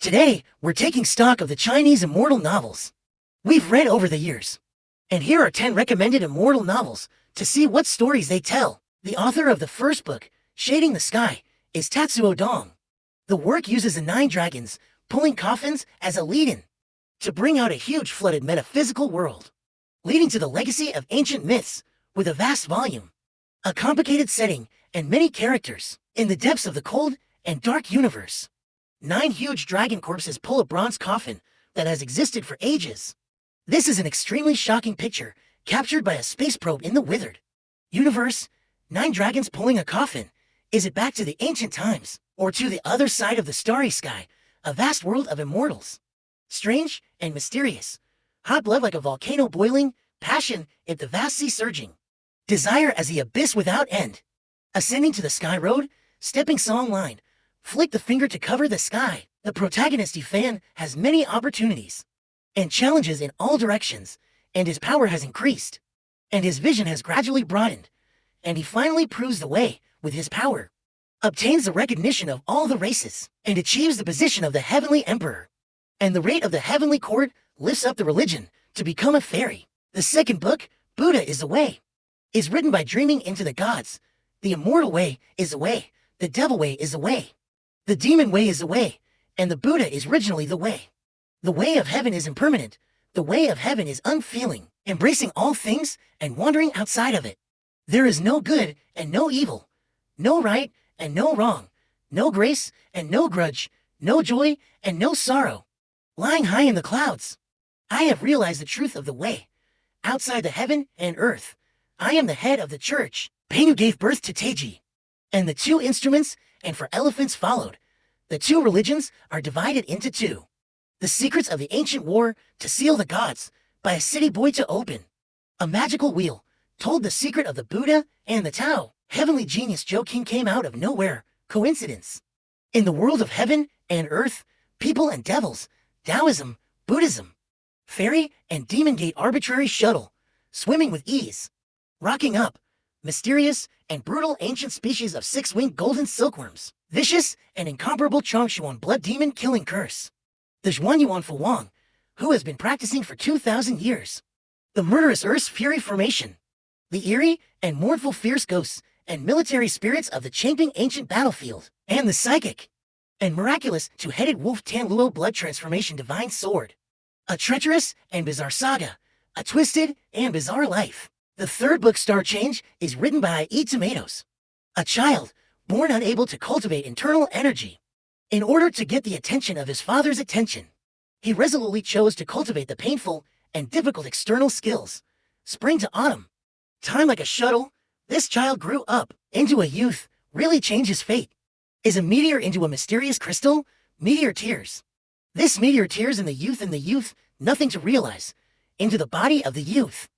Today, we're taking stock of the Chinese immortal novels we've read over the years. And here are 10 recommended immortal novels to see what stories they tell. The author of the first book, Shading the Sky, is Tatsuo Dong. The work uses the 9 dragons pulling coffins as a lead-in to bring out a huge flooded metaphysical world, leading to the legacy of ancient myths with a vast volume, a complicated setting, and many characters. In the depths of the cold and dark universe, 9 huge dragon corpses pull a bronze coffin that has existed for ages. This is an extremely shocking picture captured by a space probe in the withered universe. 9 dragons pulling a coffin. Is it back to the ancient times, or to the other side of the starry sky, a vast world of immortals? Strange and mysterious. Hot blood like a volcano boiling, passion if the vast sea surging, desire as the abyss without end. Ascending to the sky road, stepping song line, flick the finger to cover the sky. The protagonist fan has many opportunities and challenges in all directions, and his power has increased, and his vision has gradually broadened, and he finally proves the way with his power, obtains the recognition of all the races, and achieves the position of the heavenly emperor. And the rate of the heavenly court lifts up the religion to become a fairy. The second book, Buddha is the Way, is written by dreaming into the gods. The immortal way is the way, the devil way is the way, the demon way is the way, and the Buddha is originally the way. The way of heaven is impermanent. The way of heaven is unfeeling, embracing all things and wandering outside of it. There is no good and no evil, no right and no wrong, no grace and no grudge, no joy and no sorrow. Lying high in the clouds, I have realized the truth of the way. Outside the heaven and earth, I am the head of the church. Painu gave birth to Teiji, and the 2 instruments and for elephants followed. The 2 religions are divided into 2. The secrets of the ancient war to seal the gods by a city boy to open. A magical wheel told the secret of the Buddha and the Tao. Heavenly genius Joking came out of nowhere. Coincidence. In the world of heaven and earth, people and devils, Taoism, Buddhism, fairy and demon gate arbitrary shuttle, swimming with ease, rocking up, mysterious and brutal ancient species of 6-winged golden silkworms, vicious and incomparable Chongshuan blood demon killing curse. The Zhuanyuan Fuwang, who has been practicing for 2,000 years. The murderous Earth's fury formation. The eerie and mournful fierce ghosts and military spirits of the champing ancient battlefield. And the psychic and miraculous 2-headed wolf Tanluo blood transformation divine sword. A treacherous and bizarre saga. A twisted and bizarre life. The third book, Star Change, is written by Eat Tomatoes, a child born unable to cultivate internal energy. In order to get the attention of his father's attention, he resolutely chose to cultivate the painful and difficult external skills. Spring to autumn, time like a shuttle, this child grew up into a youth, really changed his fate. Is a meteor into a mysterious crystal, meteor tears. This meteor tears in the youth, nothing to realize, into the body of the youth.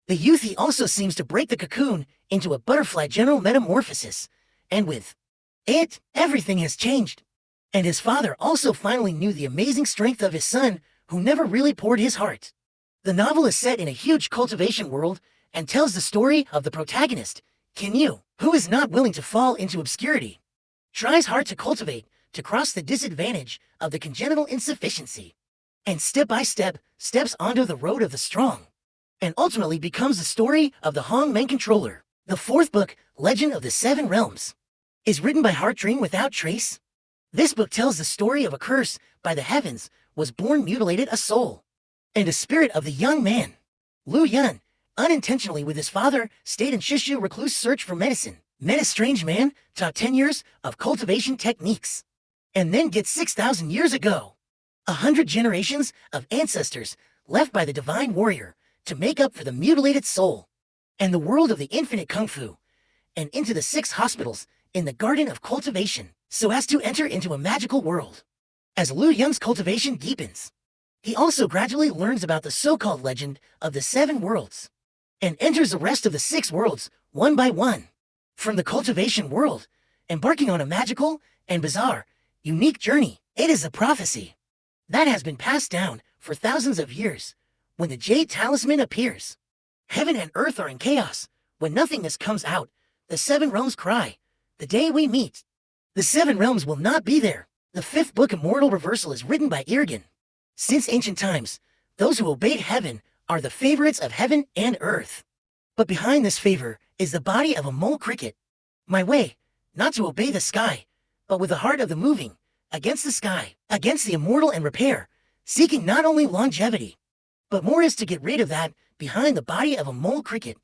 The youth he also seems to break the cocoon into a butterfly general metamorphosis, and with it, everything has changed. And his father also finally knew the amazing strength of his son, who never really poured his heart. The novel is set in a huge cultivation world and tells the story of the protagonist, Kinyu, who is not willing to fall into obscurity, tries hard to cultivate, to cross the disadvantage of the congenital insufficiency, and step by step, steps onto the road of the strong, and ultimately becomes the story of the Hong Meng controller. The fourth book, Legend of the 7 Realms, is written by Heart Dream Without Trace. This book tells the story of a curse by the heavens was born mutilated a soul, and a spirit of the young man. Lu Yun, unintentionally with his father, stayed in Shishu recluse search for medicine. Met a strange man, taught 10 years of cultivation techniques, and then gets 6,000 years ago. 100 generations of ancestors left by the divine warrior to make up for the mutilated soul, and the world of the infinite kung fu, and into the 6 hospitals in the garden of cultivation, so as to enter into a magical world. As Lu Yun's cultivation deepens, he also gradually learns about the so-called legend of the 7 worlds, and enters the rest of the 6 worlds one by one. From the cultivation world, embarking on a magical and bizarre, unique journey. It is a prophecy that has been passed down for thousands of years. When the Jade Talisman appears, heaven and earth are in chaos. When nothingness comes out, the 7 realms cry, the day we meet. The 7 realms will not be there. The fifth book, Immortal Reversal, is written by Irgen. Since ancient times, those who obeyed heaven are the favorites of heaven and earth. But behind this favor is the body of a mole cricket. My way, not to obey the sky, but with the heart of the moving, against the sky, against the immortal and repair, seeking not only longevity, but more is to get rid of that behind the body of a mole cricket.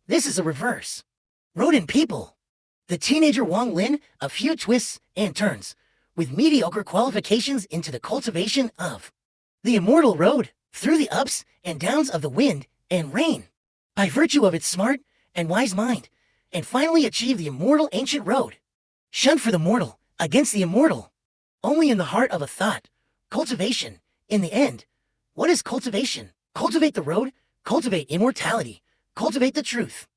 This is a reverse. Rodent people. The teenager Wang Lin, a few twists and turns, with mediocre qualifications into the cultivation of the immortal road, through the ups and downs of the wind and rain, by virtue of its smart and wise mind, and finally achieve the immortal ancient road. Shunned for the mortal, against the immortal. Only in the heart of a thought. Cultivation. In the end. What is cultivation? Cultivate the road, cultivate immortality, cultivate the truth.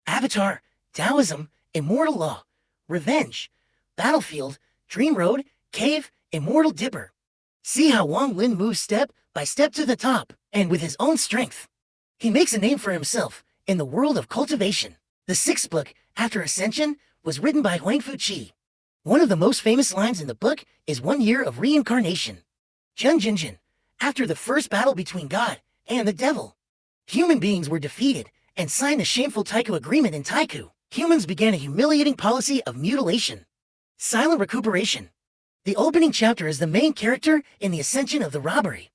Avatar, Taoism, immortal law, revenge, battlefield, dream road, cave, immortal dipper. See how Wang Lin moves step by step to the top, and with his own strength. He makes a name for himself in the world of cultivation. The sixth book, after Ascension, was written by Huangfu Qi. One of the most famous lines in the book is 1 year of reincarnation. Jun Jinjin, after the first battle between God and the devil, human beings were defeated and signed the shameful Taiku agreement in Taiku. Humans began a humiliating policy of mutilation. Silent recuperation. The opening chapter is the main character in the ascension of the robbery.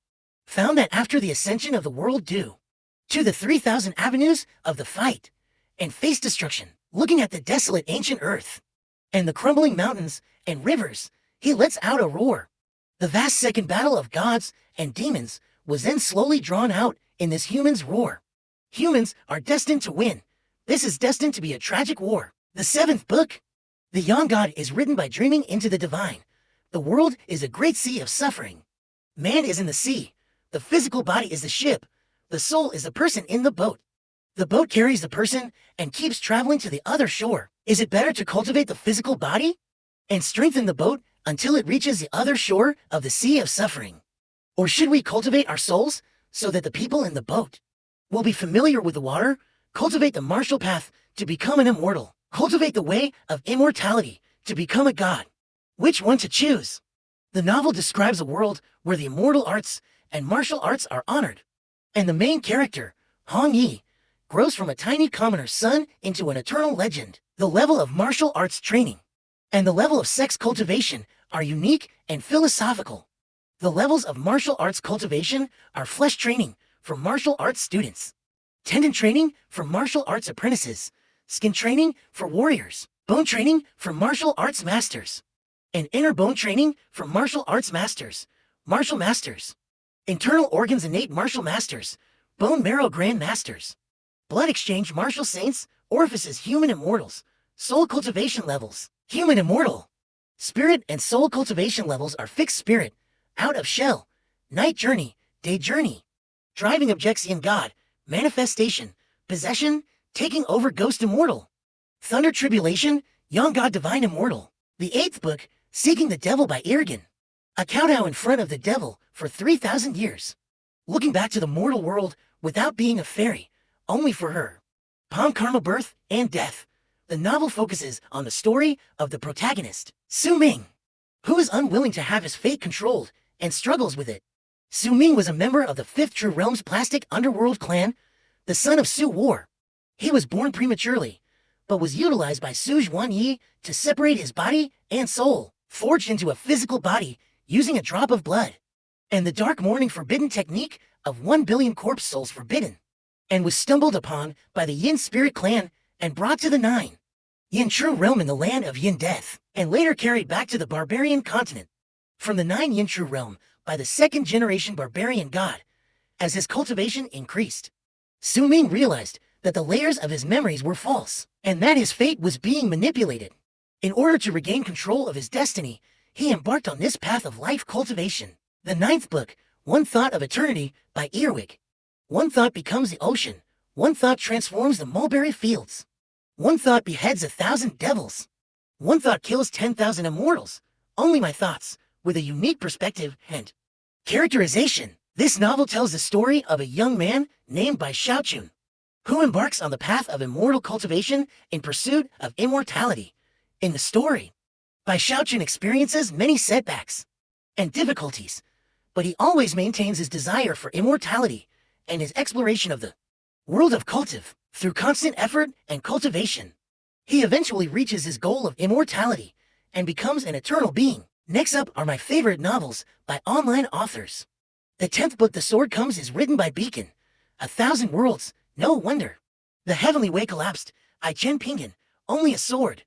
Found that after the ascension of the world due to the 3,000 avenues of the fight and face destruction, looking at the desolate ancient earth and the crumbling mountains and rivers, he lets out a roar. The vast second battle of gods and demons was then slowly drawn out in this human's roar. Humans are destined to win. This is destined to be a tragic war. The seventh book, The Young God, is written by dreaming into the divine. The world is a great sea of suffering. Man is in the sea. The physical body is the ship. The soul is the person in the boat. The boat carries the person and keeps traveling to the other shore. Is it better to cultivate the physical body and strengthen the boat until it reaches the other shore of the sea of suffering? Or should we cultivate our souls so that the people in the boat will be familiar with the water, cultivate the martial path to become an immortal, cultivate the way of immortality to become a god? Which one to choose? The novel describes a world where the immortal arts and martial arts are honored, and the main character, Hong Yi, grows from a tiny commoner's son into an eternal legend. The level of martial arts training and the level of sex cultivation are unique and philosophical. The levels of martial arts cultivation are flesh training for martial arts students, tendon training for martial arts apprentices, skin training for warriors, bone training for martial arts masters, and inner bone training for martial arts masters, martial masters, internal organs innate martial masters, bone marrow grand masters, blood exchange martial saints, orifices human immortals, soul cultivation levels, human immortal. Spirit and soul cultivation levels are fixed spirit, out of shell, night journey, day journey, driving objects in God, manifestation, possession, taking over ghost immortal, thunder tribulation, young God divine immortal. The eighth book, Seeking the Devil by Irgen. A kowtow in front of the devil for 3,000 years. Looking back to the mortal world without being a fairy, only for her. Palm karma birth and death. The novel focuses on the story of the protagonist, Su Ming, who is unwilling to have his fate controlled and struggles with it. Su Ming was a member of the Fifth True Realm's plastic underworld clan, the son of Su War. He was born prematurely, but was utilized by Su Zhuan to separate his body and soul, forged into a physical body using a drop of blood, and the dark morning forbidden technique of 1 billion corpse souls forbidden, and was stumbled upon by the Yin spirit clan and brought to the Nine Yin True Realm in the land of Yin Death, and later carried back to the barbarian continent from the 9 Yin True Realm by the second generation barbarian god. As his cultivation increased, Su Ming realized that the layers of his memories were false, and that his fate was being manipulated. In order to regain control of his destiny, he embarked on this path of life cultivation. The ninth book, One Thought of Eternity by Earwig. One thought becomes the ocean. One thought transforms the mulberry fields. One thought beheads 1,000 devils. One thought kills 10,000 immortals. Only my thoughts, with a unique perspective and characterization. This novel tells the story of a young man named Bai Xiaochun, who embarks on the path of immortal cultivation in pursuit of immortality. In the story, Bai Shaochen experiences many setbacks and difficulties, but he always maintains his desire for immortality and his exploration of the world of cultive through constant effort and cultivation. He eventually reaches his goal of immortality and becomes an eternal being. Next up are my favorite novels by online authors. The 10th book, The Sword Comes, is written by Beacon. 1,000 Worlds, no wonder. The Heavenly Way collapsed. I Chen Pingen, only a sword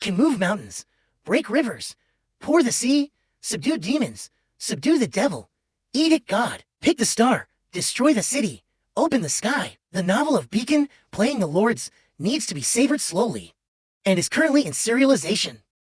can move mountains, break rivers, pour the sea, subdue demons, subdue the devil, eat it God, pick the star, destroy the city, open the sky. The novel of Beacon, Playing the Lords, needs to be savored slowly and is currently in serialization.